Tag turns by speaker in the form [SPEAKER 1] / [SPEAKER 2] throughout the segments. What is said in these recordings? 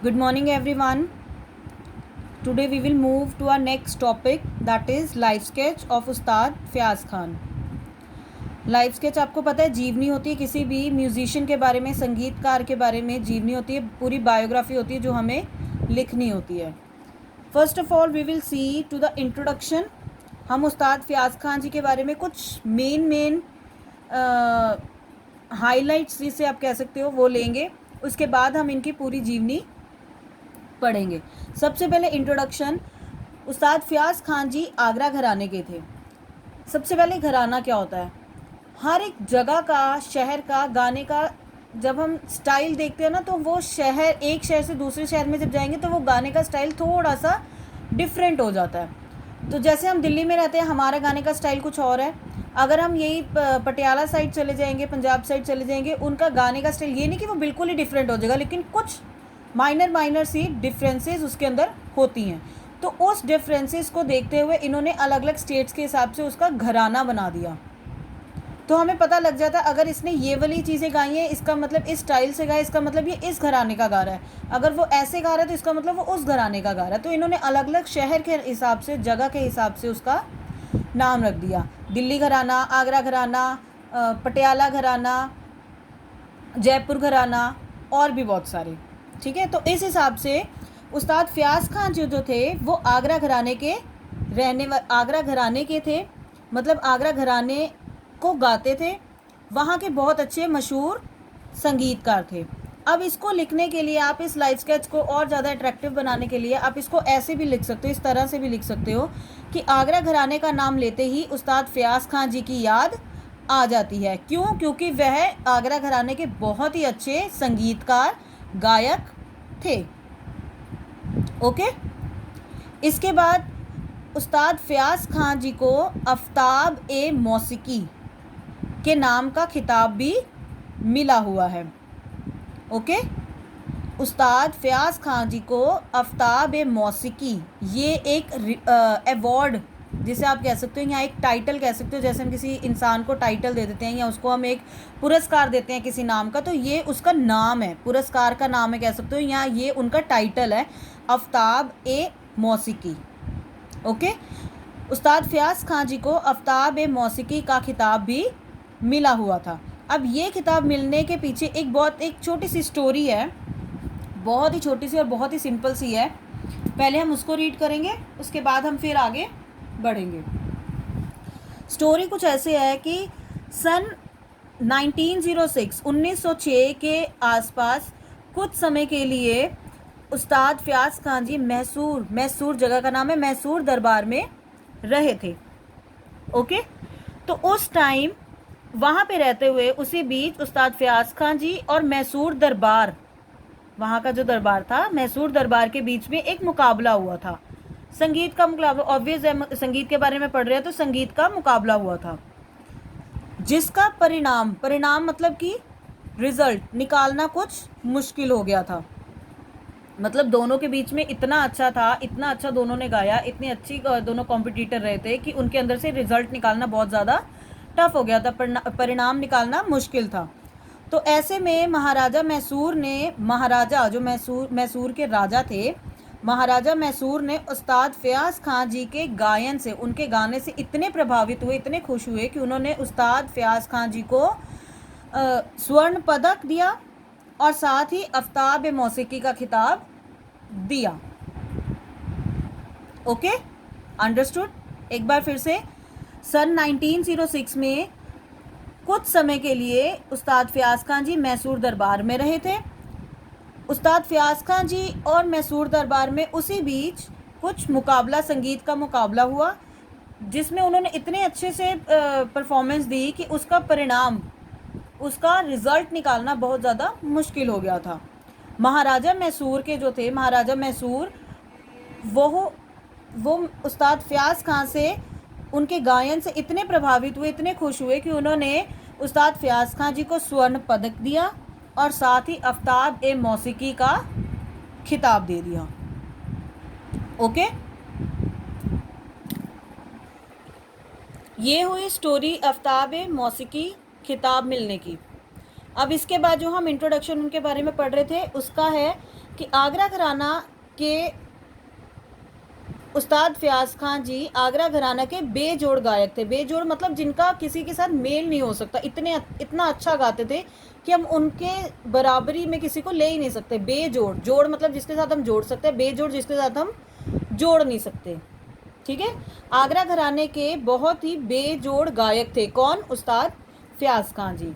[SPEAKER 1] Good morning everyone. Today we will move to our next topic, that is life sketch of Ustad Fayaz Khan. Life sketch आपको पता है जीवनी होती है, किसी भी म्यूजिशियन के बारे में, संगीतकार के बारे में जीवनी होती है, पूरी बायोग्राफी होती है जो हमें लिखनी होती है. First of all we will see to the introduction. हम उस्ताद फ़याज़ खान जी के बारे में कुछ मेन हाईलाइट्स जिसे आप कह सकते हो वो लेंगे. उसके बाद हम इनकी पूरी जीवनी पढ़ेंगे. सबसे पहले इंट्रोडक्शन. उस्ताद फ़याज़ खान जी आगरा घराने के थे. सबसे पहले घराना क्या होता है? हर एक जगह का, शहर का, गाने का जब हम स्टाइल देखते हैं ना, तो वो शहर, एक शहर से दूसरे शहर में जब जाएंगे तो वो गाने का स्टाइल थोड़ा सा डिफरेंट हो जाता है. तो जैसे हम दिल्ली में रहते हैं, हमारा गाने का स्टाइल कुछ और है. अगर हम यही पटियाला साइड चले जाएंगे, पंजाब साइड चले जाएंगे, उनका गाने का स्टाइल ये नहीं कि वो बिल्कुल ही डिफरेंट हो जाएगा, लेकिन कुछ माइनर सी डिफरेंसेस उसके अंदर होती हैं. तो उस डिफरेंसेस को देखते हुए इन्होंने अलग अलग स्टेट्स के हिसाब से उसका घराना बना दिया. तो हमें पता लग जाता है अगर इसने ये वाली चीज़ें गाई हैं, इसका मतलब इस स्टाइल से गाया, इसका मतलब ये इस घराने का गा रहा है. अगर वो ऐसे गा रहा है तो इसका मतलब वो उस घराने का गा रहा है. तो इन्होंने अलग अलग शहर के हिसाब से, जगह के हिसाब से उसका नाम रख दिया. दिल्ली घराना, आगरा घराना, पटियाला घराना, जयपुर घराना और भी बहुत सारे. ठीक है. तो इस हिसाब से उस्ताद फ़याज़ खान जो थे वो आगरा घराने के आगरा घराने के थे. मतलब आगरा घराने को गाते थे. वहाँ के बहुत अच्छे मशहूर संगीतकार थे. अब इसको लिखने के लिए आप इस लाइफ स्केच को और ज़्यादा अट्रैक्टिव बनाने के लिए आप इसको ऐसे भी लिख सकते हो, इस तरह से भी लिख सकते हो कि आगरा घराने का नाम लेते ही उस्ताद फ़याज़ खान जी की याद आ जाती है. क्यों? क्योंकि वह आगरा घराने के बहुत ही अच्छे संगीतकार, गायक थे. ओके. इसके बाद उस्ताद फ़याज़ खान जी को आफ्ताब ए मौसीकी के नाम का खिताब भी मिला हुआ है. ओके. उस्ताद फ़याज़ खान जी को आफ्ताब ए मौसीकी, ये एक अवार्ड जिसे आप कह सकते हो, या एक टाइटल कह सकते हो. जैसे हम किसी इंसान को टाइटल दे देते हैं या उसको हम एक पुरस्कार देते हैं किसी नाम का, तो ये उसका नाम है, पुरस्कार का नाम है कह सकते हो, या ये उनका टाइटल है, आफ्ताब ए मौसीकी. ओके. उस्ताद फ़याज़ खान जी को आफ्ताब ए मौसीकी का खिताब भी मिला हुआ था. अब ये खिताब मिलने के पीछे एक छोटी सी स्टोरी है, बहुत ही छोटी सी और बहुत ही सिंपल सी है. पहले हम उसको रीड करेंगे, उसके बाद हम फिर आगे बढ़ेंगे. स्टोरी कुछ ऐसे है कि सन 1906 के आसपास कुछ समय के लिए उस्ताद फ़याज़ खान जी मैसूर जगह का नाम है, मैसूर दरबार में रहे थे. ओके. तो उस टाइम वहाँ पे रहते हुए उसी बीच उस्ताद फ़याज़ खान जी और मैसूर दरबार, वहाँ का जो दरबार था, मैसूर दरबार के बीच में एक मुकाबला हुआ था. संगीत का मुकाबला, ऑब्वियस है, संगीत के बारे में पढ़ रहे हैं तो संगीत का मुकाबला हुआ था, जिसका परिणाम मतलब कि रिजल्ट निकालना कुछ मुश्किल हो गया था. मतलब दोनों के बीच में इतना अच्छा था, इतना अच्छा दोनों ने गाया, इतनी अच्छी दोनों कॉम्पिटिटर रहे थे कि उनके अंदर से रिजल्ट निकालना बहुत ज़्यादा टफ हो गया था, परिणाम निकालना मुश्किल था. तो ऐसे में महाराजा जो मैसूर के राजा थे, महाराजा मैसूर ने उस्ताद फ़याज़ खान जी के गायन से, उनके गाने से इतने प्रभावित हुए, इतने खुश हुए कि उन्होंने उस्ताद फ़याज़ खान जी को स्वर्ण पदक दिया और साथ ही आफ्ताब ए मौसीकी का खिताब दिया. ओके. अंडरस्टूड. एक बार फिर से, सन 1906 में कुछ समय के लिए उस्ताद फ़याज़ खान जी मैसूर दरबार में रहे थे. उस्ताद फ़याज़ खान जी और मैसूर दरबार में उसी बीच कुछ मुकाबला, संगीत का मुकाबला हुआ, जिसमें उन्होंने इतने अच्छे से परफॉर्मेंस दी कि उसका रिज़ल्ट निकालना बहुत ज़्यादा मुश्किल हो गया था. महाराजा मैसूर के जो थे, महाराजा मैसूर वो उस्ताद फ़याज़ खान से, उनके गायन से इतने प्रभावित हुए, इतने खुश हुए कि उन्होंने उस्ताद फ़याज़ खान जी को स्वर्ण पदक दिया और साथ ही आफ्ताब ए मौसीकी का खिताब दे दिया. ओके. ये हुई स्टोरी आफ्ताब ए मौसीकी खिताब मिलने की. अब इसके बाद जो हम इंट्रोडक्शन उनके बारे में पढ़ रहे थे उसका है कि आगरा घराना के उस्ताद फयाज खान जी आगरा घराना के बेजोड़ गायक थे। बेजोड़ मतलब जिनका किसी के साथ मेल नहीं हो सकता, इतना अच्छा गाते थे कि हम उनके बराबरी में किसी को ले ही नहीं सकते। बेजोड़, जोड़ मतलब जिसके साथ हम जोड़ सकते हैं, बेजोड़ जिसके साथ हम जोड़ नहीं सकते। ठीक है, आगरा घराने के बहुत ही बेजोड़ गायक थे। कौन? उस्ताद फयाज खान जी।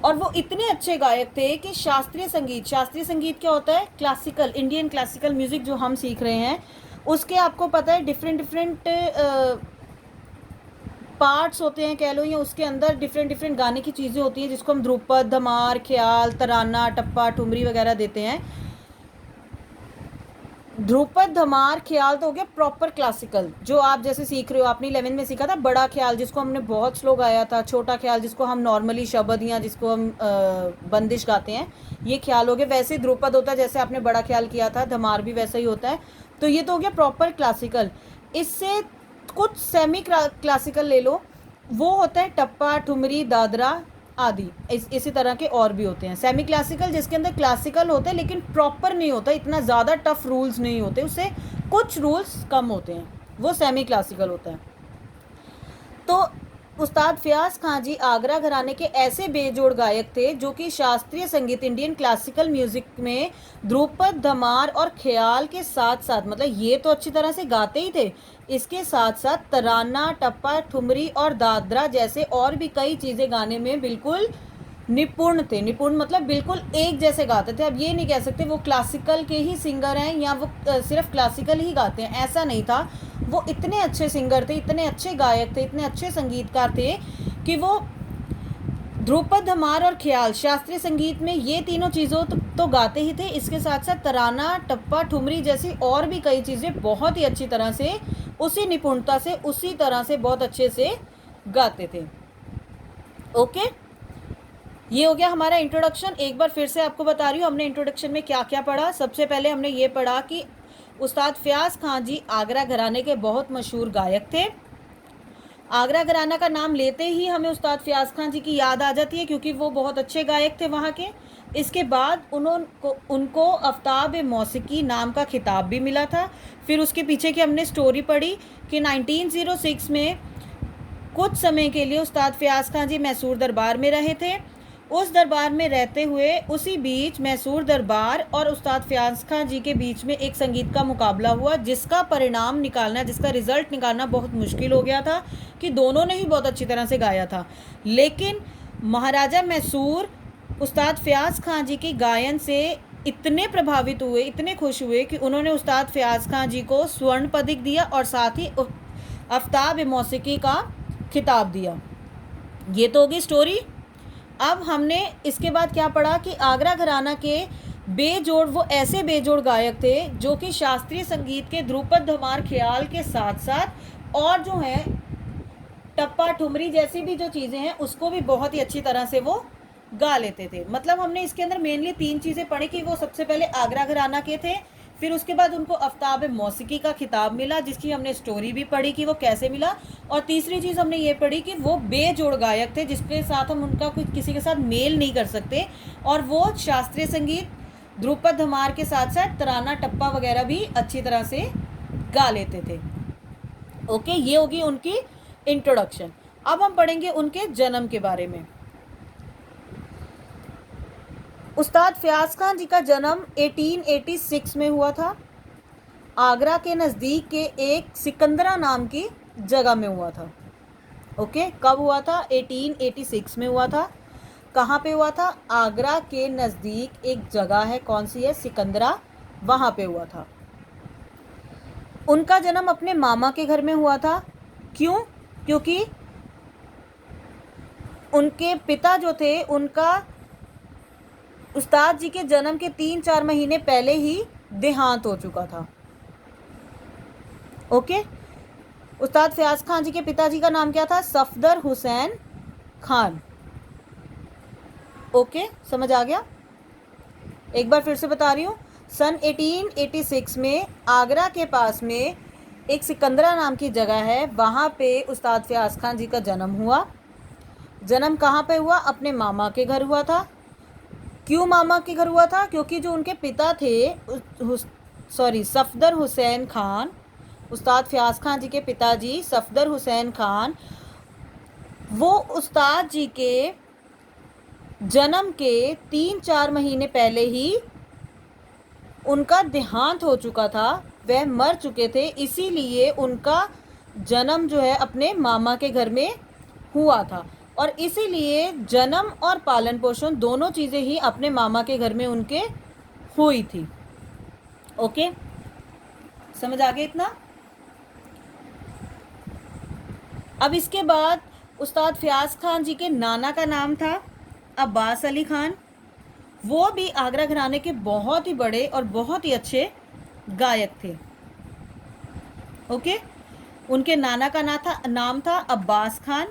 [SPEAKER 1] और वो इतने अच्छे गायक थे कि शास्त्रीय संगीत क्या होता है? क्लासिकल, इंडियन क्लासिकल म्यूजिक जो हम सीख रहे हैं उसके आपको पता है डिफरेंट पार्ट्स होते हैं कह लो, या उसके अंदर डिफरेंट गाने की चीज़ें होती हैं जिसको हम ध्रुपद, धमार, ख्याल, तराना, टप्पा, ठुमरी वगैरह देते हैं। ध्रुपद, धमार, ख्याल तो हो गया प्रॉपर क्लासिकल, जो आप जैसे सीख रहे हो। आपने 11वीं में सीखा था बड़ा ख्याल जिसको हमने बहुत स्लो गाया था, छोटा ख्याल जिसको हम नॉर्मली शब्द या जिसको हम बंदिश गाते हैं, ये ख्याल हो गया। वैसे ध्रुपद होता है जैसे आपने बड़ा ख्याल किया था, धमार भी वैसा ही होता है। तो ये तो हो गया प्रॉपर क्लासिकल। इससे कुछ सेमी क्लासिकल ले लो, वो होता है टप्पा, ठुमरी, दादरा आदि। इसी तरह के और भी होते हैं। सेमी क्लासिकल जिसके अंदर क्लासिकल होता है लेकिन प्रॉपर नहीं होता, इतना ज़्यादा टफ रूल्स नहीं होते, उससे कुछ रूल्स कम होते हैं, वो सेमी क्लासिकल होता है। तो उस्ताद फयाज खान जी आगरा घराने के ऐसे बेजोड़ गायक थे जो कि शास्त्रीय संगीत, इंडियन क्लासिकल म्यूजिक में ध्रुपद, धमार और ख्याल के साथ साथ, मतलब ये तो अच्छी तरह से गाते ही थे, इसके साथ साथ तराना, टप्पा, ठुमरी और दादरा जैसे और भी कई चीज़ें गाने में बिल्कुल निपुण थे। निपुण मतलब बिल्कुल एक जैसे गाते थे। अब ये नहीं कह सकते वो क्लासिकल के ही सिंगर हैं या वो सिर्फ क्लासिकल ही गाते हैं, ऐसा नहीं था। वो इतने अच्छे सिंगर थे, इतने अच्छे गायक थे, इतने अच्छे संगीतकार थे कि वो ध्रुपद, धमार और ख्याल शास्त्रीय संगीत में ये तीनों चीज़ों तो गाते ही थे, इसके साथ साथ तराना, टप्पा, ठुमरी जैसी और भी कई चीज़ें बहुत ही अच्छी तरह से, उसी निपुणता से, उसी तरह से बहुत अच्छे से गाते थे। ओके, ये हो गया हमारा इंट्रोडक्शन। एक बार फिर से आपको बता रही हूँ हमने इंट्रोडक्शन में क्या क्या पढ़ा। सबसे पहले हमने ये पढ़ा कि उस्ताद फयाज खान जी आगरा घराने के बहुत मशहूर गायक थे। आगरा घराना का नाम लेते ही हमें उस्ताद फयाज खान जी की याद आ जाती है क्योंकि वो बहुत अच्छे गायक थे वहाँ के। इसके बाद उनको आफ्ताब मौसीकी नाम का खिताब भी मिला था। फिर उसके पीछे की हमने स्टोरी पढ़ी कि 1906 में कुछ समय के लिए उस्ताद फयाज खान जी मैसूर दरबार में रहे थे। उस दरबार में रहते हुए उसी बीच मैसूर दरबार और उस्ताद फयाज खान जी के बीच में एक संगीत का मुकाबला हुआ जिसका परिणाम निकालना, जिसका रिजल्ट निकालना बहुत मुश्किल हो गया था कि दोनों ने ही बहुत अच्छी तरह से गाया था। लेकिन महाराजा मैसूर उस्ताद फयाज खान जी के गायन से इतने प्रभावित हुए, इतने खुश हुए कि उन्होंने उस्ताद फयाज खान जी को स्वर्ण पदक दिया और साथ ही आफ्ताब मौसीकी का खिताब दिया। ये तो होगी स्टोरी। अब हमने इसके बाद क्या पढ़ा कि आगरा घराना के बेजोड़, वो ऐसे बेजोड़ गायक थे जो कि शास्त्रीय संगीत के ध्रुपद, धमार, ख्याल के साथ साथ और जो है टप्पा, ठुमरी जैसी भी जो चीज़ें हैं उसको भी बहुत ही अच्छी तरह से वो गा लेते थे। मतलब हमने इसके अंदर मेनली 3 चीज़ें पढ़ी कि वो सबसे पहले आगरा घराना के थे, फिर उसके बाद उनको आफ्ताब मौसीकी का खिताब मिला जिसकी हमने स्टोरी भी पढ़ी कि वो कैसे मिला, और तीसरी चीज़ हमने ये पढ़ी कि वो बेजोड़ गायक थे जिसके साथ हम उनका कुछ किसी के साथ मेल नहीं कर सकते, और वो शास्त्रीय संगीत ध्रुपद, धमार के साथ साथ तराना, टप्पा वगैरह भी अच्छी तरह से गा लेते थे। ओके, ये होगी उनकी इंट्रोडक्शन। अब हम पढ़ेंगे उनके जन्म के बारे में। उस्ताद फयाज खान जी का जन्म 1886 में हुआ था। आगरा के नज़दीक के एक सिकंदरा नाम की जगह में हुआ था। ओके, कब हुआ था? 1886 में हुआ था। कहाँ पे हुआ था? आगरा के नज़दीक एक जगह है, कौन सी है? सिकंदरा, वहाँ पे हुआ था। उनका जन्म अपने मामा के घर में हुआ था। क्यों? क्योंकि उनके पिता जो थे उनका उस्ताद जी के जन्म के 3-4 महीने पहले ही देहांत हो चुका था। ओके, उस्ताद फयाज खान जी के पिताजी का नाम क्या था? सफदर हुसैन खान। ओके, समझ आ गया? एक बार फिर से बता रही हूँ। सन 1886 में आगरा के पास में एक सिकंदरा नाम की जगह है, वहाँ पे उस्ताद फयाज खान जी का जन्म हुआ। जन्म कहाँ पे हुआ? अपने मामा के घर हुआ था। क्यों मामा के घर हुआ था? क्योंकि जो उनके पिता थे सफदर हुसैन खान, उस्ताद फयाज खान जी के पिताजी सफदर हुसैन खान, वो उस्ताद जी के जन्म के 3-4 महीने पहले ही उनका देहांत हो चुका था, वह मर चुके थे, इसीलिए उनका जन्म जो है अपने मामा के घर में हुआ था और इसीलिए जन्म और पालन पोषण दोनों चीज़ें ही अपने मामा के घर में उनके हुई थी। ओके, समझ आ गया इतना? अब इसके बाद उस्ताद फयाज खान जी के नाना का नाम था अब्बास अली खान। वो भी आगरा घराने के बहुत ही बड़े और बहुत ही अच्छे गायक थे। ओके, उनके नाना का नाम था अब्बास खान।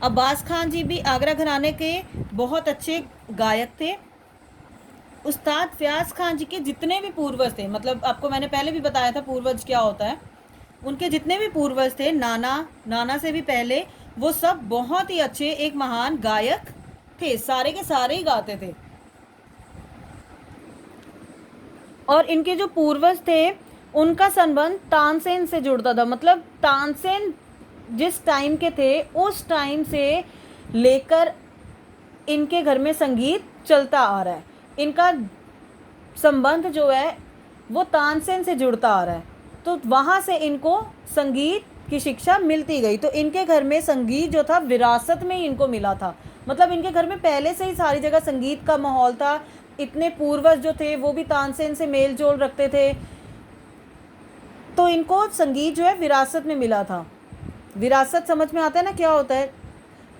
[SPEAKER 1] अब्बास खान जी भी आगरा घराने के बहुत अच्छे गायक थे। उस्ताद फयाज खान जी के जितने भी पूर्वज थे, मतलब आपको मैंने पहले भी बताया था पूर्वज क्या होता है, उनके जितने भी पूर्वज थे, नाना से भी पहले, वो सब बहुत ही अच्छे एक महान गायक थे, सारे के सारे ही गाते थे। और इनके जो पूर्वज थे उनका संबंध तानसेन से जुड़ता था, मतलब तानसेन जिस टाइम के थे उस टाइम से लेकर इनके घर में संगीत चलता आ रहा है। इनका संबंध जो है वो तानसेन से जुड़ता आ रहा है, तो वहाँ से इनको संगीत की शिक्षा मिलती गई। तो इनके घर में संगीत जो था विरासत में ही इनको मिला था, मतलब इनके घर में पहले से ही सारी जगह संगीत का माहौल था। इतने पूर्वज जो थे वो भी तानसेन से मेल जोल रखते थे, तो इनको संगीत जो है विरासत में मिला था। विरासत समझ में आता है ना क्या होता है?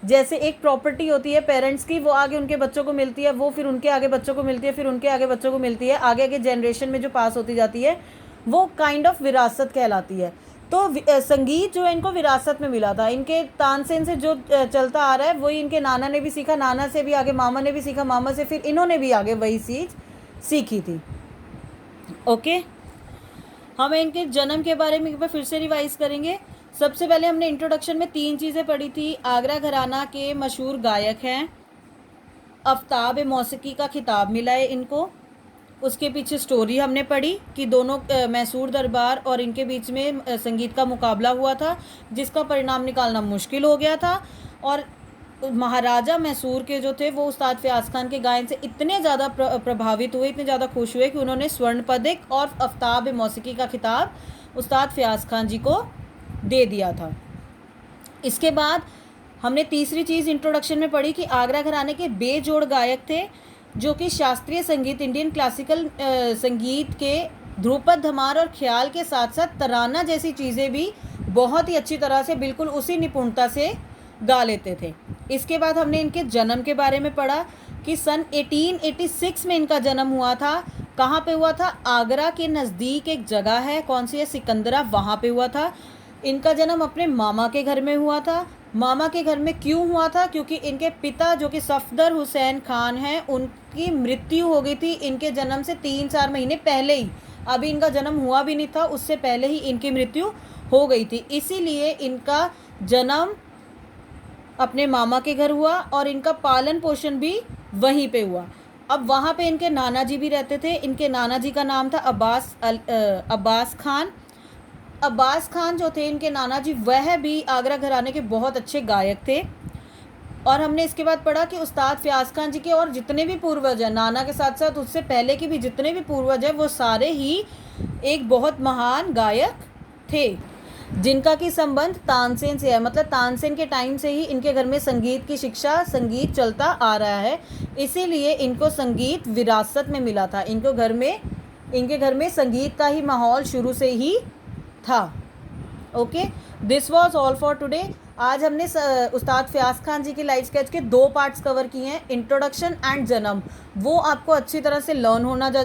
[SPEAKER 1] जैसे एक प्रॉपर्टी होती है पेरेंट्स की, वो आगे उनके बच्चों को मिलती है, वो फिर उनके आगे बच्चों को मिलती है, फिर उनके आगे बच्चों को मिलती है, आगे आगे जनरेशन में जो पास होती जाती है वो काइंड ऑफ विरासत कहलाती है। तो संगीत जो है इनको विरासत में मिला था। इनके तानसेन से जो चलता आ रहा है वही इनके नाना ने भी सीखा, नाना से भी आगे मामा ने भी सीखा, मामा से फिर इन्होंने भी आगे वही चीज़ सीखी थी। ओके, हमें इनके जन्म के बारे में एक बार फिर से रिवाइज करेंगे। सबसे पहले हमने इंट्रोडक्शन में 3 चीज़ें पढ़ी थी। आगरा घराना के मशहूर गायक हैं, आफ्ताब मौसीकी का खिताब मिला है इनको। उसके पीछे स्टोरी हमने पढ़ी कि दोनों मैसूर दरबार और इनके बीच में संगीत का मुकाबला हुआ था, जिसका परिणाम निकालना मुश्किल हो गया था। और महाराजा मैसूर के जो थे वो उस्ताद फयाज खान के गायन से इतने ज़्यादा प्रभावित हुए, इतने ज़्यादा खुश हुए कि उन्होंने स्वर्ण पदक और आफ्ताब मौसीकी का खिताब उस्ताद फयाज खान जी को दे दिया था। इसके बाद हमने तीसरी चीज़ इंट्रोडक्शन में पढ़ी कि आगरा घराने के बेजोड़ गायक थे, जो कि शास्त्रीय संगीत, इंडियन क्लासिकल संगीत के ध्रुपद, धमार और ख्याल के साथ साथ तराना जैसी चीज़ें भी बहुत ही अच्छी तरह से बिल्कुल उसी निपुणता से गा लेते थे। इसके बाद हमने इनके जन्म के बारे में पढ़ा कि सन 1886 में इनका जन्म हुआ था। कहाँ पे हुआ था? आगरा के नज़दीक एक जगह है, कौन सी है? सिकंदरा, वहाँ पे हुआ था। इनका जन्म अपने मामा के घर में हुआ था। मामा के घर में क्यों हुआ था? क्योंकि इनके पिता जो कि सफदर हुसैन खान हैं, उनकी मृत्यु हो गई थी इनके जन्म से 3-4 महीने पहले ही। अभी इनका जन्म हुआ भी नहीं था, उससे पहले ही इनकी मृत्यु हो गई थी, इसीलिए इनका जन्म अपने मामा के घर हुआ और इनका पालन पोषण भी वहीं पे हुआ। अब वहाँ पे इनके नाना जी भी रहते थे। इनके नाना जी का नाम था अब्बास खान। अब्बास खान जो थे इनके नाना जी, वह भी आगरा घराने के बहुत अच्छे गायक थे। और हमने इसके बाद पढ़ा कि उस्ताद फयाज खान जी के और जितने भी पूर्वज हैं, नाना के साथ साथ उससे पहले के भी जितने भी पूर्वज हैं, वो सारे ही एक बहुत महान गायक थे, जिनका की संबंध तानसेन से है। मतलब तानसेन के टाइम से ही इनके घर में संगीत की शिक्षा, संगीत चलता आ रहा है, इसीलिए इनको संगीत विरासत में मिला था। इनके घर में संगीत का ही माहौल शुरू से ही था। Okay, this was all for today. आज हमने उस्ताद फयाज खान जी की लाइफ स्केच के 2 पार्ट्स कवर किए हैं, इंट्रोडक्शन एंड जन्म। वो आपको अच्छी तरह से लर्न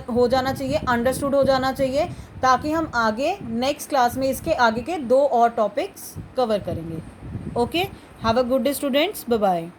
[SPEAKER 1] हो जाना चाहिए, अंडरस्टूड हो जाना चाहिए, ताकि हम आगे नेक्स्ट क्लास में इसके आगे के 2 और टॉपिक्स कवर करेंगे। Okay, have a good day students, bye bye.